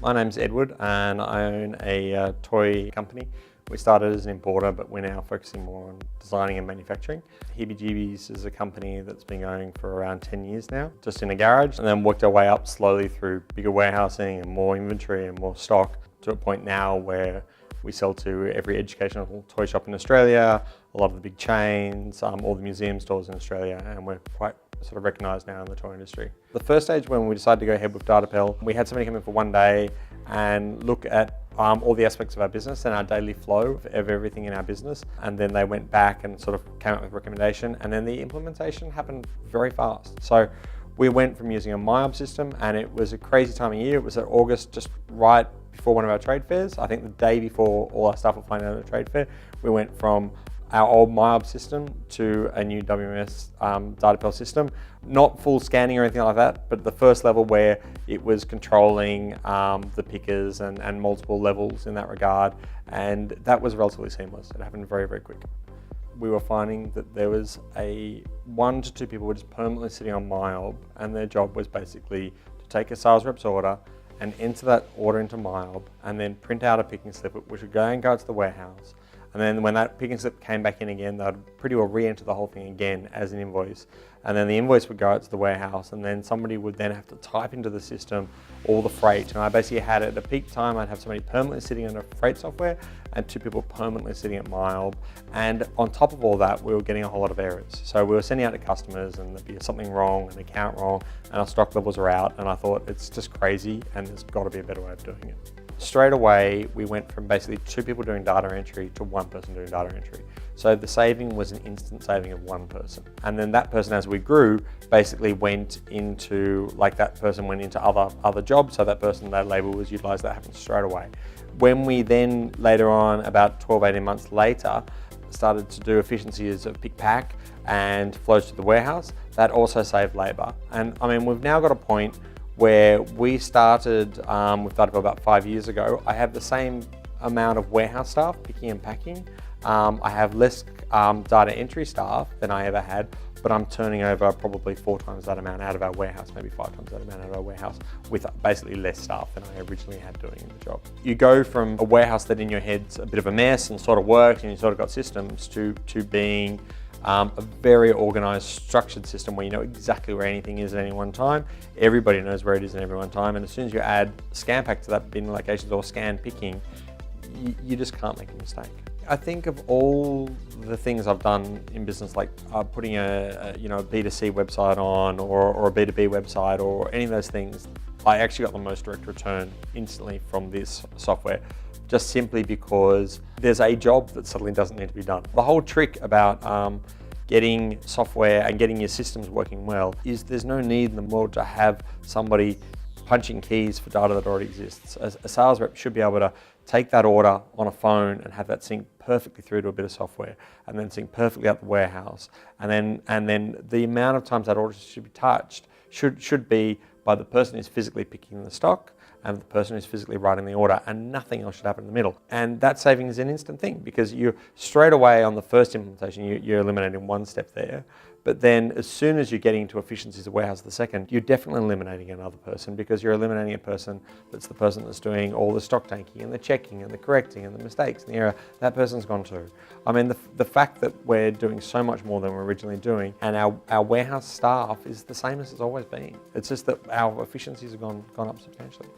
My name's Edward and I own a toy company. We started as an importer, but we're now focusing more on designing and manufacturing. Heebie Jeebies is a company that's been going for around 10 years now, just in a garage, and then worked our way up slowly through bigger warehousing and more inventory and more stock to a point now where we sell to every educational toy shop in Australia, a lot of the big chains, all the museum stores in Australia, and we're quite sort of recognised now in the toy industry. The first stage when we decided to go ahead with Datapel, we had somebody come in for one day and look at all the aspects of our business and our daily flow of everything in our business. And then they went back and sort of came up with a recommendation, and then the implementation happened very fast. So we went from using a MyOb system, and it was a crazy time of year. It was at August, just right before one of our trade fairs. I think the day before all our stuff were flying out of the trade fair, we went from our old MyOb system to a new WMS Datapel system. Not full scanning or anything like that, but the first level where it was controlling the pickers and multiple levels in that regard. And that was relatively seamless. It happened very, very quick. We were finding that there was 1 to 2 people were just permanently sitting on MyOb, and their job was basically to take a sales rep's order and enter that order into MyOb, and then print out a picking slip, which would go to the warehouse. And then when that picking slip came back in again, they'd pretty well re-enter the whole thing again as an invoice. And then the invoice would go out to the warehouse, and then somebody would then have to type into the system all the freight. And I basically had, at a peak time, I'd have somebody permanently sitting under freight software and 2 people permanently sitting at MyOb. And on top of all that, we were getting a whole lot of errors. So we were sending out to customers and there'd be something wrong, an account wrong, and our stock levels are out. And I thought, it's just crazy and there's got to be a better way of doing it. Straight away, we went from basically 2 people doing data entry to 1 person doing data entry. So the saving was an instant saving of 1 person. And then that person, as we grew, basically went into, that person went into other jobs. So that person, that label was utilized, that happened straight away. When we then later on, about 12, 18 months later, started to do efficiencies of pick pack and flows to the warehouse, that also saved labor. And I mean, we've now got a point where we started with Datapel about 5 years ago. I have the same amount of warehouse staff picking and packing. I have less data entry staff than I ever had, but I'm turning over probably 4 times that amount out of our warehouse, maybe 5 times that amount out of our warehouse, with basically less staff than I originally had doing the job. You go from a warehouse that in your head's a bit of a mess and sort of works and you sort of got systems to being a very organized, structured system where you know exactly where anything is at any one time. Everybody knows where it is at every one time, and as soon as you add scan pack to that bin locations or scan picking, you just can't make a mistake. I think of all the things I've done in business, like putting a B2C website on or a B2B website or any of those things, I actually got the most direct return instantly from this software, just simply because there's a job that suddenly doesn't need to be done. The whole trick about getting software and getting your systems working well is there's no need in the world to have somebody punching keys for data that already exists. A sales rep should be able to take that order on a phone and have that sync perfectly through to a bit of software, and then sync perfectly out the warehouse. And then the amount of times that order should be touched should be by the person who's physically picking the stock and the person who's physically writing the order, and nothing else should happen in the middle. And that saving is an instant thing, because you straight away on the first implementation, you're eliminating 1 step there. But then as soon as you're getting to efficiencies of warehouse the second, you're definitely eliminating another person, because you're eliminating a person that's the person that's doing all the stock tanking and the checking and the correcting and the mistakes and the error. That person's gone too. I mean, the fact that we're doing so much more than we're originally doing, and our warehouse staff is the same as it's always been. It's just that our efficiencies have gone up substantially.